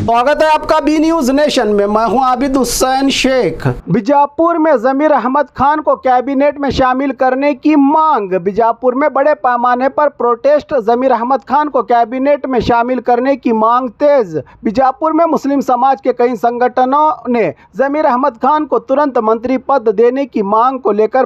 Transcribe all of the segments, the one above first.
स्वागत है आपका बी न्यूज नेशन में। मैं हूं आबिद हुसैन शेख। बीजापुर में जमीर अहमद खान को कैबिनेट में शामिल करने की मांग। बीजापुर में बड़े पैमाने पर प्रोटेस्ट। जमीर अहमद खान को कैबिनेट में शामिल करने की मांग तेज। बीजापुर में मुस्लिम समाज के कई संगठनों ने जमीर अहमद खान को तुरंत मंत्री पद देने की मांग को लेकर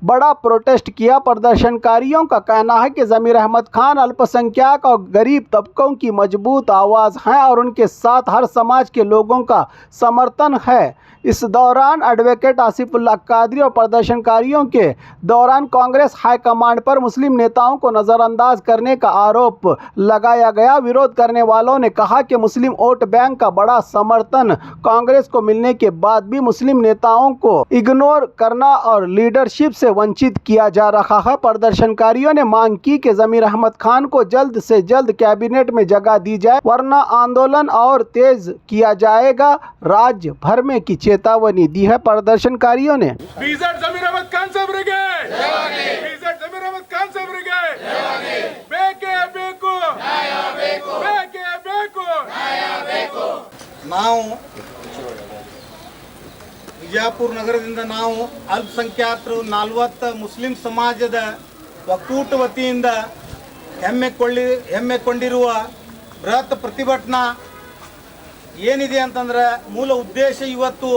बड़ा प्रोटेस्ट किया। प्रदर्शनकारियों का कहना है कि जमीर अहमद खान अल्पसंख्यक और गरीब तबकों की मजबूत आवाज़ हैं और उनके साथ हर समाज के लोगों का समर्थन है। इस दौरान एडवोकेट आसिफुल्लाह कादरी और प्रदर्शनकारियों के दौरान कांग्रेस हाईकमांड पर मुस्लिम नेताओं को नज़रअंदाज करने का आरोप लगाया गया। विरोध करने वालों ने कहा कि मुस्लिम वोट बैंक का बड़ा समर्थन कांग्रेस को मिलने के बाद भी मुस्लिम नेताओं को इग्नोर करना और लीडरशिप से वंचित किया जा रहा है। प्रदर्शनकारियों ने मांग की कि जमीर अहमद खान को जल्द से जल्द कैबिनेट में जगह दी जाए, वरना आंदोलन और तेज किया जाएगा। राज्य भर में की चेतावनी दी है प्रदर्शनकारियों ने। जमीर अहमद खान साहबರಿಗೆ जमीर अहमद खान साहबರಿಗೆ ಬೇಕೇ ಬೇಕು ನ್ಯಾಯ ಬೇಕು ಬೇಕೇ ಬೇಕು ನ್ಯಾಯ ಬೇಕು। ನಾವು ವಿಜಯಪುರ ನಗರದಿಂದ ನಾವು ಅಲ್ಪಸಂಖ್ಯಾತರು 40 ಮುಸ್ಲಿಂ ಸಮಾಜದ ಒಕ್ಕೂಟ ವತಿಯಿಂದ ಹೆಮ್ಮೆಕೊಂಡಿರುವ ಬೃಹತ್ ಪ್ರತಿಭಟನಾ ಏನಿದೆ ಅಂತಂದ್ರೆ ಮೂಲ ಉದ್ದೇಶ ಇವತ್ತು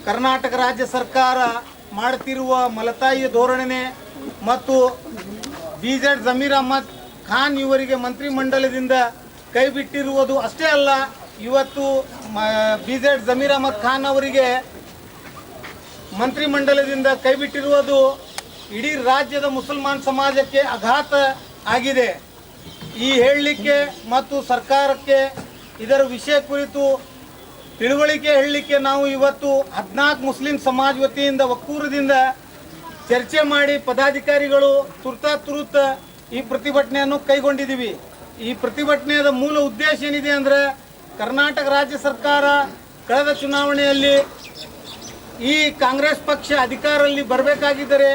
ಕರ್ನಾಟಕ ರಾಜ್ಯ ಸರ್ಕಾರ ಮಾಡುತ್ತಿರುವ ಮಲತಾಯಿ ಧೋರಣೆ ಮತ್ತು ಬಿಜೆಡ್ ಜಮೀರ್ ಅಹಮದ್ ಖಾನ್ ಇವರಿಗೆ ಮಂತ್ರಿಮಂಡಲದಿಂದ ಕೈ ಬಿಟ್ಟಿರುವುದು ಅಷ್ಟೇ ಅಲ್ಲ, ಇವತ್ತು ಬಿಜೆಡ್ ಜಮೀರ್ ಅಹಮದ್ ಖಾನ್ ಅವರಿಗೆ ಮಂತ್ರಿಮಂಡಲದಿಂದ ಕೈ ಬಿಟ್ಟಿರುವುದು ಇಡೀ ರಾಜ್ಯದ ಮುಸಲ್ಮಾನ್ ಸಮಾಜಕ್ಕೆ ಆಘಾತ ಆಗಿದೆ. ಈ ಹೇಳಲಿಕ್ಕೆ ಮತ್ತು ಸರ್ಕಾರಕ್ಕೆ ಇದರ ವಿಷಯ ಕುರಿತು ತಿಳುವಳಿಕೆ ಹೇಳಲಿಕ್ಕೆ ನಾವು ಇವತ್ತು 14 ಮುಸ್ಲಿಂ ಸಮಾಜ ವತಿಯಿಂದ ಒಕ್ಕೂರದಿಂದ ಚರ್ಚೆ ಮಾಡಿ ಪದಾಧಿಕಾರಿಗಳು ತುರ್ತ ಈ ಪ್ರತಿಭಟನೆಯನ್ನು ಕೈಗೊಂಡಿದ್ದೀವಿ. ಈ ಪ್ರತಿಭಟನೆಯ ಮೂಲ ಉದ್ದೇಶ ಏನಿದೆ ಅಂದರೆ, ಕರ್ನಾಟಕ ರಾಜ್ಯ ಸರ್ಕಾರ ಕಳೆದ ಚುನಾವಣೆಯಲ್ಲಿ ಈ ಕಾಂಗ್ರೆಸ್ ಪಕ್ಷ ಅಧಿಕಾರದಲ್ಲಿ ಬರಬೇಕಾಗಿದ್ದರೆ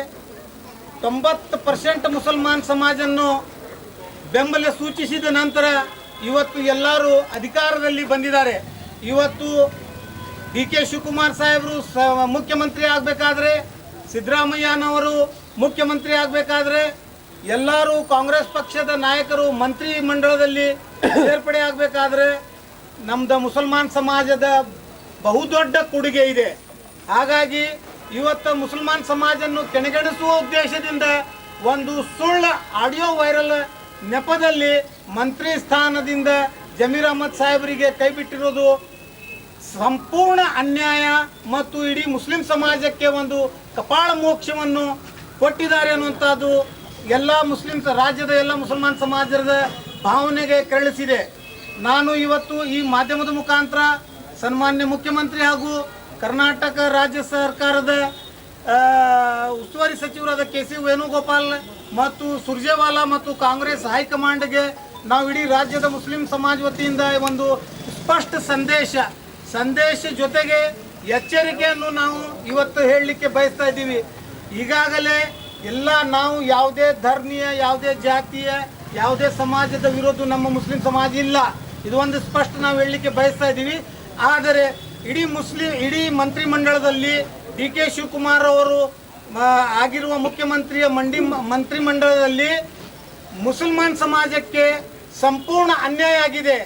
90% ಮುಸಲ್ಮಾನ್ ಸಮಾಜನ್ನು ಬೆಂಬಲ ಸೂಚಿಸಿದ ನಂತರ ಇವತ್ತು ಎಲ್ಲರೂ ಅಧಿಕಾರದಲ್ಲಿ ಬಂದಿದ್ದಾರೆ. ಇವತ್ತು ಡಿ.ಕೆ. ಶಿವಕುಮಾರ್ ಸಾಹೇಬರು ಮುಖ್ಯಮಂತ್ರಿ ಆಗಬೇಕಾದ್ರೆ, ಸಿದ್ದರಾಮಯ್ಯನವರು ಮುಖ್ಯಮಂತ್ರಿ ಆಗಬೇಕಾದ್ರೆ, ಎಲ್ಲರೂ ಕಾಂಗ್ರೆಸ್ ಪಕ್ಷದ ನಾಯಕರು ಮಂತ್ರಿ ಮಂಡಲದಲ್ಲಿ ಸೇರ್ಪಡೆ ಆಗಬೇಕಾದ್ರೆ ನಮ್ದು ಮುಸಲ್ಮಾನ್ ಸಮಾಜದ ಬಹುದೊಡ್ಡ ಕೊಡುಗೆ ಇದೆ. ಹಾಗಾಗಿ ಇವತ್ತು ಮುಸಲ್ಮಾನ್ ಸಮಾಜವನ್ನು ಕೆಣಗಣಿಸುವ ಉದ್ದೇಶದಿಂದ ಒಂದು ಸುಳ್ಳು ಆಡಿಯೋ ವೈರಲ್ ನೆಪದಲ್ಲಿ ಮಂತ್ರಿ ಸ್ಥಾನದಿಂದ ಜಮೀರ್ ಅಹಮದ್ ಸಾಹೇಬರಿಗೆ ಕೈಬಿಟ್ಟಿರೋದು ಸಂಪೂರ್ಣ ಅನ್ಯಾಯ ಮತ್ತು ಇಡೀ ಮುಸ್ಲಿಂ ಸಮಾಜಕ್ಕೆ ಒಂದು ಕಪಾಳ ಮೋಕ್ಷವನ್ನು ಕೊಟ್ಟಿದ್ದಾರೆ ಅನ್ನುವಂಥದ್ದು ಎಲ್ಲ ರಾಜ್ಯದ ಎಲ್ಲ ಮುಸಲ್ಮಾನ್ ಸಮಾಜದ ಭಾವನೆಗೆ ಕೆರಳಿಸಿದೆ. ನಾನು ಇವತ್ತು ಈ ಮಾಧ್ಯಮದ ಮುಖಾಂತರ ಸನ್ಮಾನ್ಯ ಮುಖ್ಯಮಂತ್ರಿ ಹಾಗೂ ಕರ್ನಾಟಕ ರಾಜ್ಯ ಸರ್ಕಾರದ ಉಸ್ತುವಾರಿ ಸಚಿವರಾದ ಕೆ.ಸಿ. ವೇಣುಗೋಪಾಲ್ ಮತ್ತು ಸುರ್ಜೇವಾಲಾ ಮತ್ತು ಕಾಂಗ್ರೆಸ್ ಹೈಕಮಾಂಡ್ಗೆ ನಾವು ಇಡೀ ರಾಜ್ಯದ ಮುಸ್ಲಿಂ ಸಮಾಜ ವತಿಯಿಂದ ಒಂದು ಸ್ಪಷ್ಟ ಸಂದೇಶ ಜೊತೆಗೆ ಎಚ್ಚರಿಕೆಯನ್ನು ನಾವು ಇವತ್ತು ಹೇಳಲಿಕ್ಕೆ ಬಯಸ್ತಾ ಇದ್ದೀವಿ. ಈಗಾಗಲೇ ಎಲ್ಲ ನಾವು ಯಾವುದೇ ಧರ್ಮೀಯ, ಯಾವುದೇ ಜಾತಿಯ, ಯಾವುದೇ ಸಮಾಜದ ವಿರೋಧ ನಮ್ಮ ಮುಸ್ಲಿಂ ಸಮಾಜ ಇಲ್ಲ, ಇದು ಒಂದು ಸ್ಪಷ್ಟ ನಾವು ಹೇಳಲಿಕ್ಕೆ ಬಯಸ್ತಾ ಇದ್ದೀವಿ. ಆದರೆ ಇಡೀ ಮಂತ್ರಿಮಂಡಲದಲ್ಲಿ ಡಿ.ಕೆ. ಶಿವಕುಮಾರ್ ಅವರು ಆಗಿರುವ ಮುಖ್ಯಮಂತ್ರಿಯ ಮಂತ್ರಿಮಂಡಲದಲ್ಲಿ ಮುಸಲ್ಮಾನ್ ಸಮಾಜಕ್ಕೆ ಸಂಪೂರ್ಣ ಅನ್ಯಾಯ ಆಗಿದೆ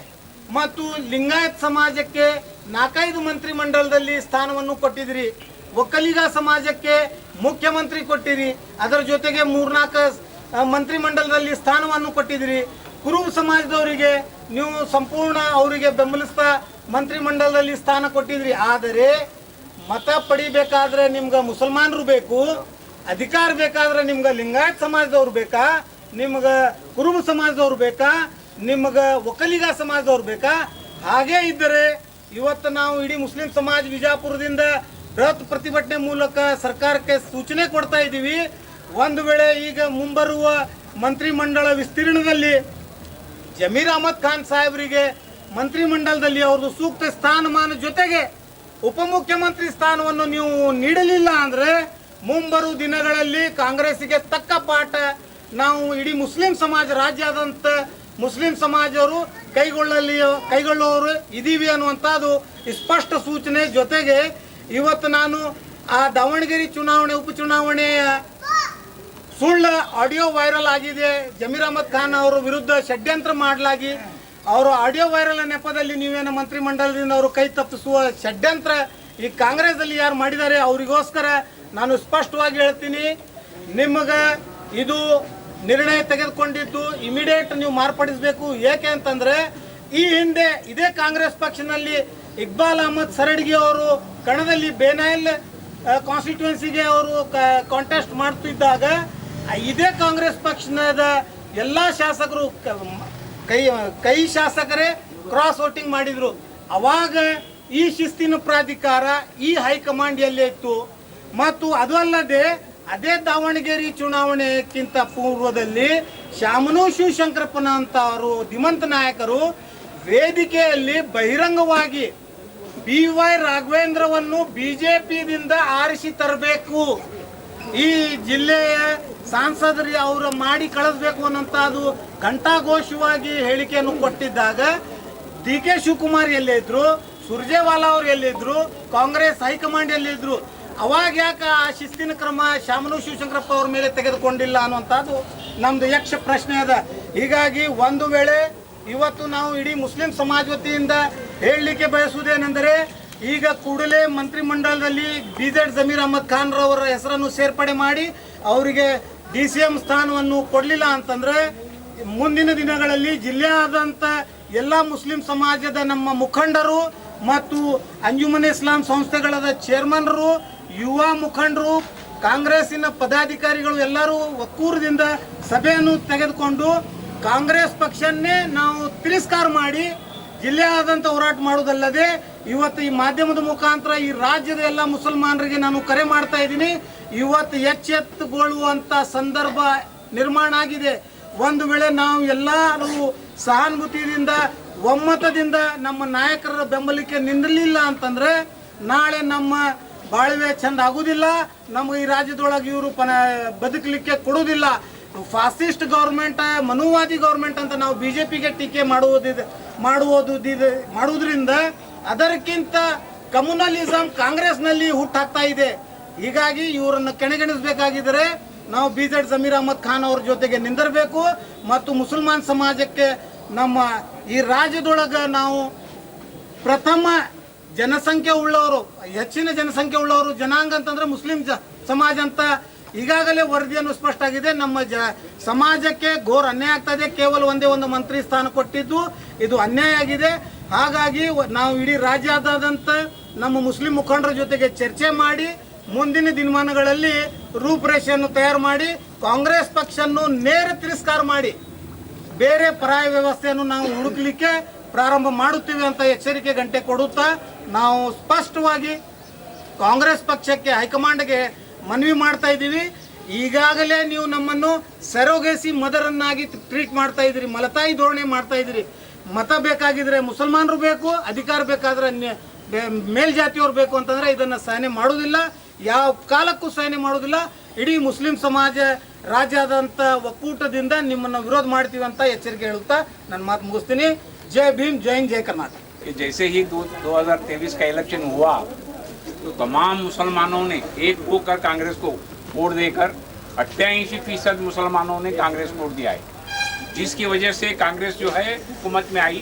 ಮತ್ತು ಲಿಂಗಾಯತ್ ಸಮಾಜಕ್ಕೆ 4-5 ಮಂತ್ರಿಮಂಡಲದಲ್ಲಿ ಸ್ಥಾನವನ್ನು ಕೊಟ್ಟಿದ್ದೀರಿ, ಒಕ್ಕಲಿಗ ಸಮಾಜಕ್ಕೆ ಮುಖ್ಯಮಂತ್ರಿ ಕೊಟ್ಟಿರಿ, ಅದರ ಜೊತೆಗೆ 3-4 ಮಂತ್ರಿಮಂಡಲದಲ್ಲಿ ಸ್ಥಾನವನ್ನು ಕೊಟ್ಟಿದ್ದೀರಿ. ಕುರುಬ ಸಮಾಜದವರಿಗೆ ನೀವು ಸಂಪೂರ್ಣ ಅವರಿಗೆ ಬೆಂಬಲಿಸ್ತಾ ಮಂತ್ರಿಮಂಡಲದಲ್ಲಿ ಸ್ಥಾನ ಕೊಟ್ಟಿದ್ರಿ. ಆದರೆ ಮತ ಪಡಿಬೇಕಾದ್ರೆ ನಿಮ್ಗೆ ಮುಸಲ್ಮಾನರು ಬೇಕು, ಅಧಿಕಾರ ಬೇಕಾದ್ರೆ ನಿಮ್ಗೆ ಲಿಂಗಾಯತ್ ಸಮಾಜದವ್ರು ಬೇಕಾ, ನಿಮ್ಗೆ ಕುರುಬ ಸಮಾಜದವ್ರು ಬೇಕಾ, ನಿಮ್ಗೆ ಒಕ್ಕಲಿಗ ಸಮಾಜದವ್ರು ಬೇಕಾ? ಹಾಗೇ ಇದ್ದರೆ ಇವತ್ತು ನಾವು ಇಡೀ ಮುಸ್ಲಿಂ ಸಮಾಜ ವಿಜಯಪುರದಿಂದ ಬೃಹತ್ ಪ್ರತಿಭಟನೆ ಮೂಲಕ ಸರ್ಕಾರಕ್ಕೆ ಸೂಚನೆ ಕೊಡ್ತಾ ಇದ್ದೀವಿ. ಒಂದು ವೇಳೆ ಈಗ ಮುಂಬರುವ ಮಂತ್ರಿಮಂಡಲ ವಿಸ್ತೀರ್ಣದಲ್ಲಿ ಜಮೀರ್ ಅಹಮದ್ ಖಾನ್ ಸಾಹೇಬರಿಗೆ ಮಂತ್ರಿಮಂಡಲದಲ್ಲಿ ಅವ್ರದ್ದು ಸೂಕ್ತ ಸ್ಥಾನಮಾನ ಜೊತೆಗೆ ಉಪಮುಖ್ಯಮಂತ್ರಿ ಸ್ಥಾನವನ್ನು ನೀವು ನೀಡಲಿಲ್ಲ ಅಂದರೆ ಮುಂಬರುವ ದಿನಗಳಲ್ಲಿ ಕಾಂಗ್ರೆಸ್ಸಿಗೆ ತಕ್ಕ ಪಾಠ ನಾವು ಇಡೀ ಮುಸ್ಲಿಂ ಸಮಾಜ ರಾಜ್ಯಾದ್ಯಂತ ಮುಸ್ಲಿಂ ಸಮಾಜವರು ಕೈಗೊಳ್ಳುವವರು ಇದೀವಿ ಅನ್ನುವಂಥದ್ದು ಸ್ಪಷ್ಟ ಸೂಚನೆ. ಜೊತೆಗೆ ಇವತ್ತು ನಾನು ಆ ದಾವಣಗೆರೆ ಚುನಾವಣೆ ಉಪಚುನಾವಣೆಯ ಸುಳ್ಳು ಆಡಿಯೋ ವೈರಲ್ ಆಗಿದೆ, ಜಮೀರ್ ಅಹಮದ್ ಖಾನ್ ಅವರ ವಿರುದ್ಧ ಷಡ್ಯಂತ್ರ ಮಾಡಲಾಗಿ ಅವರು ಆಡಿಯೋ ವೈರಲ್ ನೆಪದಲ್ಲಿ ನೀವೇನು ಮಂತ್ರಿಮಂಡಲದಿಂದ ಅವರು ಕೈ ತಪ್ಪಿಸುವ ಷಡ್ಯಂತ್ರ ಈ ಕಾಂಗ್ರೆಸ್ದಲ್ಲಿ ಯಾರು ಮಾಡಿದ್ದಾರೆ ಅವರಿಗೋಸ್ಕರ ನಾನು ಸ್ಪಷ್ಟವಾಗಿ ಹೇಳ್ತೀನಿ, ನಿಮಗೆ ಇದು ನಿರ್ಣಯ ತೆಗೆದುಕೊಂಡಿದ್ದು ಇಮಿಡಿಯೇಟ್ ನೀವು ಮಾರ್ಪಡಿಸಬೇಕು. ಏಕೆ ಅಂತಂದ್ರೆ ಈ ಹಿಂದೆ ಇದೇ ಕಾಂಗ್ರೆಸ್ ಪಕ್ಷದಲ್ಲಿ ಇಕ್ಬಾಲ್ ಅಹಮದ್ ಸರಡ್ಗಿ ಅವರು ಕಣದಲ್ಲಿ ಬೇನಾಯಲ್ ಕಾನ್ಸ್ಟಿಟ್ಯೂನ್ಸಿಗೆ ಅವರು ಕಾಂಟೆಸ್ಟ್ ಮಾಡ್ತಿದ್ದಾಗ ಇದೇ ಕಾಂಗ್ರೆಸ್ ಪಕ್ಷದ ಎಲ್ಲ ಶಾಸಕರು ಕೈ ಶಾಸಕರೇ ಕ್ರಾಸ್ ವೋಟಿಂಗ್ ಮಾಡಿದ್ರು. ಅವಾಗ ಈ ಶಿಸ್ತಿನ ಪ್ರಾಧಿಕಾರ ಈ ಹೈಕಮಾಂಡ್ ಎಲ್ಲೇ ಇತ್ತು. ಮತ್ತು ಅದು ಅಲ್ಲದೆ ಅದೇ ದಾವಣಗೆರೆ ಚುನಾವಣೆಗಿಂತ ಪೂರ್ವದಲ್ಲಿ ಶಾಮನೂರು ಶಿವಶಂಕರಪ್ಪನ ಅಂತ ಅವರು ಧೀಮಂತ ನಾಯಕರು ವೇದಿಕೆಯಲ್ಲಿ ಬಹಿರಂಗವಾಗಿ BY ರಾಘವೇಂದ್ರವನ್ನು ಬಿಜೆಪಿಯಿಂದ ಆರಿಸಿ ತರಬೇಕು, ಈ ಜಿಲ್ಲೆಯ ಸಾಂಸದರಿಗೆ ಅವರು ಮಾಡಿ ಕಳಿಸ್ಬೇಕು ಅನ್ನೋಂಥದ್ದು ಘಂಟಾಘೋಷವಾಗಿ ಹೇಳಿಕೆಯನ್ನು ಕೊಟ್ಟಿದ್ದಾಗ DK ಶಿವಕುಮಾರ್ ಎಲ್ಲಿದ್ರು, ಸುರ್ಜೇವಾಲಾ ಅವರು ಎಲ್ಲಿದ್ರು, ಕಾಂಗ್ರೆಸ್ ಹೈಕಮಾಂಡ್ ಎಲ್ಲಿದ್ರು, ಅವಾಗ ಯಾಕೆ ಆ ಶಿಸ್ತಿನ ಕ್ರಮ ಶಾಮನೂರು ಶಿವಶಂಕರಪ್ಪ ಅವ್ರ ಮೇಲೆ ತೆಗೆದುಕೊಂಡಿಲ್ಲ ಅನ್ನುವಂಥದ್ದು ನಮ್ದು ಯಕ್ಷ ಪ್ರಶ್ನೆ ಅದ. ಹೀಗಾಗಿ ಒಂದು ವೇಳೆ ಇವತ್ತು ನಾವು ಇಡೀ ಮುಸ್ಲಿಂ ಸಮಾಜ ವತಿಯಿಂದ ಹೇಳಲಿಕ್ಕೆ ಬಯಸುವುದೇನೆಂದರೆ, ಈಗ ಕೂಡಲೇ ಮಂತ್ರಿಮಂಡಲದಲ್ಲಿ BZ ಜಮೀರ್ ಅಹಮದ್ ಖಾನ್ ರವರ ಹೆಸರನ್ನು ಸೇರ್ಪಡೆ ಮಾಡಿ ಅವರಿಗೆ DCM ಸ್ಥಾನವನ್ನು ಕೊಡಲಿಲ್ಲ ಅಂತಂದ್ರೆ ಮುಂದಿನ ದಿನಗಳಲ್ಲಿ ಜಿಲ್ಲೆಯಾದಂಥ ಎಲ್ಲ ಮುಸ್ಲಿಂ ಸಮಾಜದ ನಮ್ಮ ಮುಖಂಡರು ಮತ್ತು ಅಂಜುಮನ್ ಇಸ್ಲಾಂ ಸಂಸ್ಥೆಗಳಾದ ಚೇರ್ಮನ್ರು, ಯುವ ಮುಖಂಡರು, ಕಾಂಗ್ರೆಸ್ಸಿನ ಪದಾಧಿಕಾರಿಗಳು ಎಲ್ಲರೂ ಒಕ್ಕೂರದಿಂದ ಸಭೆಯನ್ನು ತೆಗೆದುಕೊಂಡು ಕಾಂಗ್ರೆಸ್ ಪಕ್ಷನ್ನೇ ನಾವು ತಿರಸ್ಕಾರ ಮಾಡಿ ಜಿಲ್ಲೆಯಾದಂಥ ಹೋರಾಟ ಮಾಡುವುದಲ್ಲದೆ ಇವತ್ತು ಈ ಮಾಧ್ಯಮದ ಮುಖಾಂತರ ಈ ರಾಜ್ಯದ ಎಲ್ಲ ಮುಸಲ್ಮಾನರಿಗೆ ನಾನು ಕರೆ ಮಾಡ್ತಾ ಇದ್ದೀನಿ. ಇವತ್ತು ಎಚ್ಚೆತ್ತುಕೊಳ್ಳುವಂಥ ಸಂದರ್ಭ ನಿರ್ಮಾಣ ಆಗಿದೆ. ಒಂದು ವೇಳೆ ನಾವು ಎಲ್ಲರೂ ಸಹಾನುಭೂತಿಯಿಂದ ಒಮ್ಮತದಿಂದ ನಮ್ಮ ನಾಯಕರ ಬೆಂಬಲಕ್ಕೆ ನಿಲ್ಲಲಿಲ್ಲ ಅಂತಂದ್ರೆ ನಾಳೆ ನಮ್ಮ ಬಾಳ್ವೆ ಚಂದ ಆಗುವುದಿಲ್ಲ, ನಮಗೆ ಈ ರಾಜ್ಯದೊಳಗೆ ಇವರು ಬದುಕಲಿಕ್ಕೆ ಕೊಡುವುದಿಲ್ಲ. ಫಾಸಿಸ್ಟ್ ಗೌರ್ಮೆಂಟ್, ಮನುವಾದಿ ಗೌರ್ಮೆಂಟ್ ಅಂತ ನಾವು ಬಿಜೆಪಿಗೆ ಟೀಕೆ ಮಾಡುವುದರಿಂದ ಅದಕ್ಕಿಂತ ಕಮ್ಯುನಲಿಸಂ ಕಾಂಗ್ರೆಸ್ನಲ್ಲಿ ಹುಟ್ಟಾಗ್ತಾ ಇದೆ. ಹೀಗಾಗಿ ಇವರನ್ನು ಕೆಣಗಣಿಸಬೇಕಾಗಿದ್ದರೆ ನಾವು BZ ಜಮೀರ್ ಅಹಮದ್ ಖಾನ್ ಅವ್ರ ಜೊತೆಗೆ ನಿಂದಿರಬೇಕು ಮತ್ತು ಮುಸಲ್ಮಾನ್ ಸಮಾಜಕ್ಕೆ ನಮ್ಮ ಈ ರಾಜ್ಯದೊಳಗೆ ನಾವು ಪ್ರಥಮ ಜನಸಂಖ್ಯೆ ಉಳ್ಳವರು, ಹೆಚ್ಚಿನ ಜನಸಂಖ್ಯೆ ಉಳ್ಳವರು ಜನಾಂಗ ಅಂತಂದ್ರೆ ಮುಸ್ಲಿಂ ಸಮಾಜ ಅಂತ ಈಗಾಗಲೇ ವರದಿಯನ್ನು ಸ್ಪಷ್ಟ ಆಗಿದೆ. ನಮ್ಮ ಸಮಾಜಕ್ಕೆ ಘೋರ ಅನ್ಯಾಯ ಆಗ್ತಾ ಇದೆ. ಕೇವಲ ಒಂದೇ ಒಂದು ಮಂತ್ರಿ ಸ್ಥಾನ ಕೊಟ್ಟಿದ್ದು ಇದು ಅನ್ಯಾಯ ಆಗಿದೆ. ಹಾಗಾಗಿ ನಾವು ಇಡೀ ರಾಜ್ಯಾದ್ಯಂತ ನಮ್ಮ ಮುಸ್ಲಿಂ ಮುಖಂಡರ ಜೊತೆಗೆ ಚರ್ಚೆ ಮಾಡಿ ಮುಂದಿನ ದಿನಮಾನಗಳಲ್ಲಿ ರೂಪರೇಷೆಯನ್ನು ತಯಾರು ಮಾಡಿ ಕಾಂಗ್ರೆಸ್ ಪಕ್ಷವನ್ನು ನೇರ ತಿರಸ್ಕಾರ ಮಾಡಿ ಬೇರೆ ಪರಾಯ ವ್ಯವಸ್ಥೆಯನ್ನು ನಾವು ಹುಡುಕಲಿಕ್ಕೆ ಪ್ರಾರಂಭ ಮಾಡುತ್ತೀವಿ ಅಂತ ಎಚ್ಚರಿಕೆ ಗಂಟೆ ಕೊಡುತ್ತಾ ನಾವು ಸ್ಪಷ್ಟವಾಗಿ ಕಾಂಗ್ರೆಸ್ ಪಕ್ಷಕ್ಕೆ ಹೈಕಮಾಂಡ್ಗೆ ಮನವಿ ಮಾಡ್ತಾ ಇದ್ದೀವಿ. ಈಗಾಗಲೇ ನೀವು ನಮ್ಮನ್ನು ಸೆರೋಗೇಸಿ ಮದರನ್ನಾಗಿ ಟ್ರೀಟ್ ಮಾಡ್ತಾ ಇದ್ದೀರಿ, ಮಲತಾಯಿ ಧೋರಣೆ ಮಾಡ್ತಾ ಇದ್ದೀರಿ. ಮತ ಬೇಕಾಗಿದ್ರೆ ಮುಸಲ್ಮಾನರು ಬೇಕು, ಅಧಿಕಾರ ಬೇಕಾದ್ರೆ ಮೇಲ್ಜಾತಿಯವರು ಬೇಕು ಅಂತಂದ್ರೆ ಇದನ್ನು ಸಹನೆ ಮಾಡುವುದಿಲ್ಲ, ಯಾವ ಕಾಲಕ್ಕೂ ಸಹನೆ ಮಾಡುವುದಿಲ್ಲ. ಇಡೀ ಮುಸ್ಲಿಂ ಸಮಾಜ ರಾಜ್ಯಾದ್ಯಂತ ಒಕ್ಕೂಟದಿಂದ ನಿಮ್ಮನ್ನು ವಿರೋಧ ಮಾಡ್ತೀವಿ ಅಂತ ಎಚ್ಚರಿಕೆ ಹೇಳುತ್ತಾ ನನ್ನ ಮಾತು ಮುಗಿಸ್ತೀನಿ. जय भीम, जय हिंद, जय कर्नाटक। जैसे ही 2023 का इलेक्शन हुआ तो तमाम मुसलमानों ने एक होकर कांग्रेस को वोट देकर 88% मुसलमानों ने कांग्रेस को वोट दिया है, जिसकी वजह से कांग्रेस जो है हुकूमत में आई।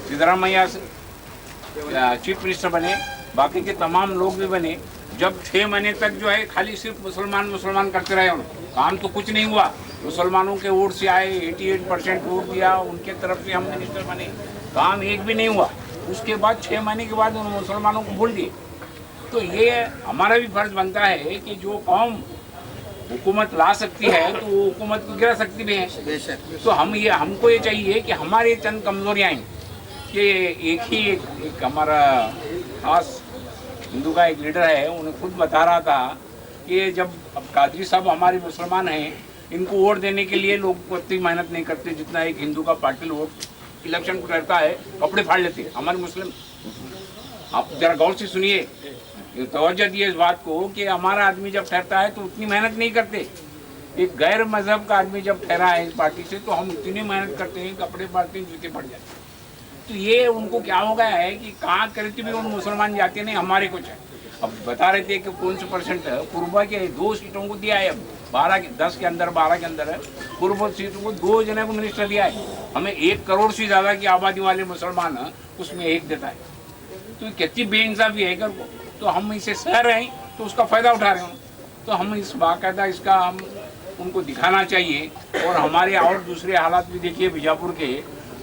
सिद्धरामैया चीफ मिनिस्टर बने, बाकी के तमाम लोग भी बने। जब 6 महीने तक जो है खाली सिर्फ मुसलमान करते रहे, काम तो कुछ नहीं हुआ। मुसलमानों के वोट से आए, 88% वोट दिया, उनके तरफ से हम मिनिस्टर बने, काम एक भी नहीं हुआ। उसके बाद 6 महीने के बाद उन मुसलमानों को भूल दिए। तो ये हमारा भी फर्ज बनता है कि जो कौम हुकूमत ला सकती है तो वो हुकूमत को गिरा सकती भी है। तो हमको ये चाहिए कि हमारे चंद कमजोरियाँ हैं कि एक हमारा खास हिंदू का एक लीडर है, उन्हें खुद बता रहा था कि जब अब कादरी साहब हमारे मुसलमान हैं, इनको वोट देने के लिए लोग उतनी मेहनत नहीं करते जितना एक हिंदू का पार्टी वोट इलेक्शन करता है, कपड़े फाड़ लेते हैं हमारे मुस्लिम। आप जरा गौर से सुनिए, तवज्जो दिए इस बात को कि हमारा आदमी जब ठहरता है तो उतनी मेहनत नहीं करते। एक गैर मजहब का आदमी जब ठहरा है इस पार्टी से, तो हम इतनी मेहनत करते हैं, कपड़े पाड़ते हैं, जूते पड़ जाते हैं। तो ये उनको क्या हो गया है कि कहाँ करते भी उन मुसलमान जाते नहीं, हमारे कुछ है। अब बता रहे थे कि कौन से परसेंट पूर्व के 2 सीटों को दिया है, अब 10 के अंदर 12 के अंदर है, पूर्व सीटों को 2 जने को मिनिस्टर दिया है। हमें 1 करोड़ से ज़्यादा की आबादी वाले मुसलमान है, उसमें 1 देता है। तो कितनी बेइंसाफी है कर को। तो हम इसे सह रहे हैं तो उसका फ़ायदा उठा रहे हैं। तो हम इस बाकायदा इसका हम उनको दिखाना चाहिए। और हमारे और दूसरे हालात भी देखिए, बीजापुर के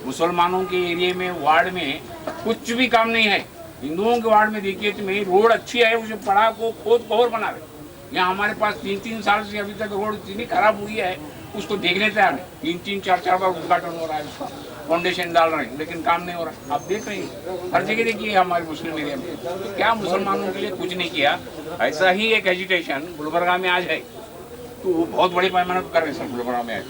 मुसलमानों के एरिया में, वार्ड में कुछ भी काम नहीं है। हिंदुओं के वार्ड में देखिए तो मेरी रोड अच्छी है, उसे पड़ा को खोद कोहर बना रहे। यहाँ हमारे पास 3-3 साल से अभी तक रोड इतनी खराब हुई है, उसको देखने तैयार नहीं। 3-3, 4-4 बार उद्घाटन हो रहा है, उसका फाउंडेशन डाल रहे हैं, लेकिन काम नहीं हो रहा। आप देख रहे हैं हर जगह देखिए हमारे मुस्लिम एरिया में। तो क्या मुसलमानों के लिए कुछ नहीं किया? ऐसा ही एक एजिटेशन गुलबर्गा में आज है, तो वो बहुत बड़े पैमाने पर कर रहे हैं सर। गुलबर्गा में आज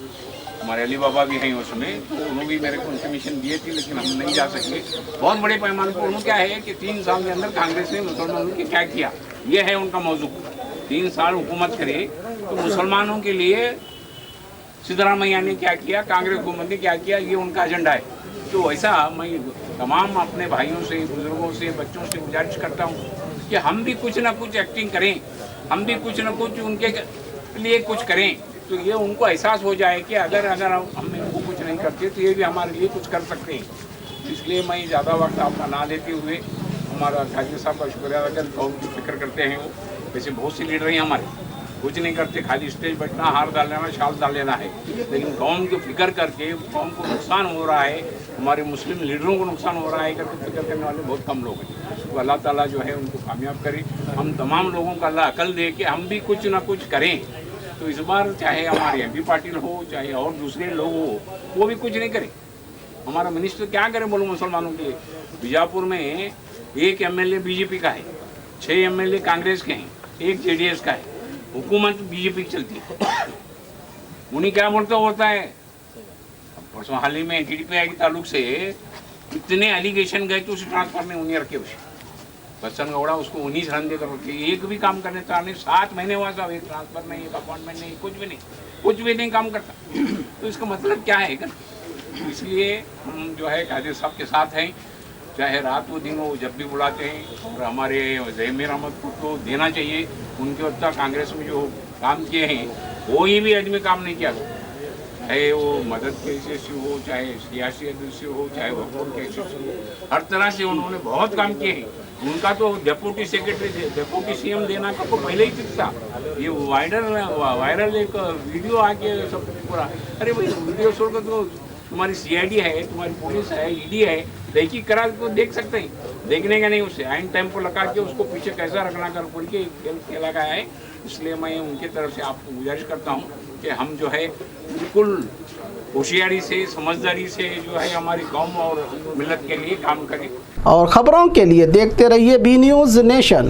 हमारे अली बाबा भी हैं उसमें, तो उन्होंने भी मेरे को इन्फॉर्मेशन दिए थी, लेकिन हम नहीं जा सके। बहुत बड़े पैमाने पर उन्होंने क्या है कि 3 साल के अंदर कांग्रेस ने मुसलमानों के क्या किया, ये है उनका मौजू। 3 साल हुकूमत करे तो मुसलमानों के लिए सिद्धरामैया ने क्या किया, कांग्रेस हुकूमत ने क्या किया, ये उनका एजेंडा है। तो ऐसा मैं तमाम अपने भाइयों से, बुजुर्गों से, बच्चों से गुजारिश करता हूँ कि हम भी कुछ ना कुछ एक्टिंग करें, हम भी कुछ ना कुछ उनके लिए कुछ करें। तो ये उनको एहसास हो जाए कि अगर हम इनको कुछ नहीं करते तो ये भी हमारे लिए कुछ कर सकते हैं। इसलिए मैं ज़्यादा वक्त आपका ना देते हुए हमारा खाजी साहब का शुक्रिया अदा कर, कौम की फिक्र करते हैं वो। वैसे बहुत से लीडर हैं हमारे, कुछ नहीं करते, खाली स्टेज बैठना, हार डाल लेना, शाल डाल लेना है। लेकिन कौम की फिक्र करके कौम को नुकसान हो रहा है, हमारे मुस्लिम लीडरों को नुकसान हो रहा है करके फिक्र करने वाले बहुत कम लोग हैं। तो अल्लाह ताला जो है उनको कामयाब करे। हम तमाम लोगों का अल्लाह अकल दे कि हम भी कुछ ना कुछ करें। तो इस बार चाहे हमारे MP पाटिल हो, चाहे और दूसरे लोग हो, वो भी कुछ नहीं करें। हमारा मिनिस्टर क्या करे बोलो मुसलमानों के लिए? बीजापुर में 1 MLA BJP का है, 6 MLA कांग्रेस के हैं, 1 JDS का है, हुकूमत BJP की चलती है। उन्हीं क्या बोलता होता है। परसों हाल ही में TDPI के ताल्लुक से इतने एलिगेशन गए तो उसे ट्रांसफर में उन्हीं रखे उसे बच्चन गौड़ा, उसको उन्हीं से रन देकर रखे। एक भी काम करने चाह नहीं, 7 महीने हुआ साहब, एक ट्रांसफर नहीं, एक अपॉइंटमेंट नहीं, कुछ भी नहीं काम करता। तो इसका मतलब क्या है? इसलिए हम जो है कादिर साहब के साथ हैं, चाहे रात वो दिन वो जब भी बुलाते हैं। और हमारे ज़मीर अहमद को तो देना चाहिए, उनके वक्त कांग्रेस में जो काम किए हैं कोई भी आदमी काम नहीं किया, चाहे वो मदद के हिस्से से हो, चाहे सियासी से हो, चाहे वकूल के हिस्से से हो, हर तरह से उन्होंने बहुत काम किए हैं। उनका तो डिप्टी सेक्रेटरी, डिप्टी CM देना का तो पहले ही फिक्स था। ये वायरल एक वीडियो आके सब पूरा, अरे भाई वीडियो छोड़कर तो तुम्हारी CID है, तुम्हारी पुलिस है, ED है, तहकीक करा तो देख सकते हैं। देखने का नहीं, उससे आइन टाइम पर लगा के उसको पीछे कैसा रखना कर बोल के खेला गया है। इसलिए मैं उनकी तरफ से आपको गुजारिश करता हूँ कि हम जो है बिल्कुल होशियारी से, समझदारी से जो है हमारी कौम और मिलत के लिए काम करें। और खबरों के लिए देखते रहिए B News नेशन।